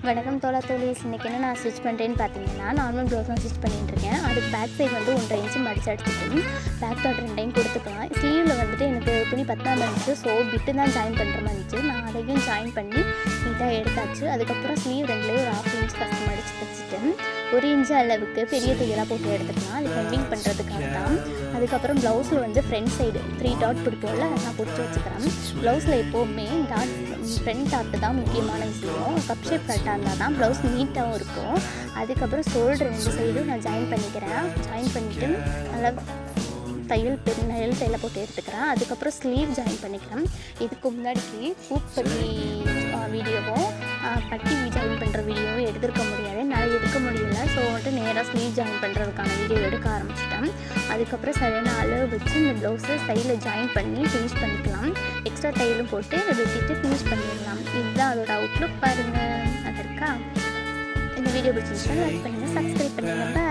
வணக்கம் தோழா தோழிஸ். இன்றைக்கி என்ன நான் ஸ்டிச் பண்ணுறேன்னு பார்த்தீங்கன்னா, நார்மல் ப்ளவுஸ் தான் ஸ்டிச் பண்ணிட்டுருக்கேன். அதுக்கு பேக் சைடு வந்து 1.5 இன்ச்சு மடிச்சு அடிச்சுட்டு பேக் டாட் 2 டைம் கொடுத்துக்கலாம். ஸ்லீவில் வந்துட்டு எனக்கு துணி பத்தாம இருந்துச்சு. ஸோ பிட்டு தான் ஜாயின் பண்ணுற மாதிரி இருந்துச்சு. நான் அதையும் ஜாயின் பண்ணி நீட்டாக எடுத்தாச்சு. அதுக்கப்புறம் ஸ்லீவ் 2லேயும் ஒரு 1/2 இன்ச் ஃபஸ்ட்டு மடிச்சு தைச்சிட்டு 1 இன்ச்சு அளவுக்கு பெரிய தையலாக போட்டு எடுத்துக்கலாம். அது ஹெண்டிங் பண்ணுறதுக்காக தான். அதுக்கப்புறம் ப்ளவுஸில் வந்து ஃப்ரண்ட் சைடு 3 டாட் பிடிப்போம்ல, அதை நான் பிடிச்சி வச்சுக்கிறேன். ப்ளவுஸில் எப்போவுமே ஃப்ரண்ட் டாட்டு தான் முக்கியமான விஷயம். கப் ஷேப் கரெக்டாக இருந்தால் தான் ப்ளவுஸ் நீட்டாகவும் இருக்கும். அதுக்கப்புறம் ஷோல்டர் 2 சைடும் நான் ஜாயின் பண்ணிக்கிறேன். ஜாயின் பண்ணிவிட்டு நல்லா நெல் தையலை போட்டு எடுத்துக்கிறேன். அதுக்கப்புறம் ஸ்லீவ் ஜாயின் பண்ணிக்கிறேன். இதுக்கு முன்னாடிக்கு பூப்பட்டி வீடியோவும் பட்டி ஜாயின் பண்ணுற வீடியோவும் எடுத்துருக்க முடியாது, என்னால் எடுக்க முடியல. ஸோ வந்துட்டு நேராக ஸ்லீவ் ஜாயின் பண்ணுறதுக்கான வீடியோ எடுக்க ஆரம்பிச்சிட்டேன். அதுக்கப்புறம் சரியான அளவு வச்சு இந்த ப்ளவுஸை சைடில் ஜாயின் பண்ணி ஃபினிஷ் பண்ணிக்கலாம். எக்ஸ்ட்ரா தையலும் போட்டு வெட்டிட்டு ஃபினிஷ் பண்ணிடலாம். இதுதான் அதோட அவுட்லுக். பாருங்கள், அது இருக்கா? இந்த வீடியோ பிடிச்சிருந்துச்சுன்னா லைக் பண்ணுங்கள், சப்ஸ்கிரைப் பண்ணுங்கள்.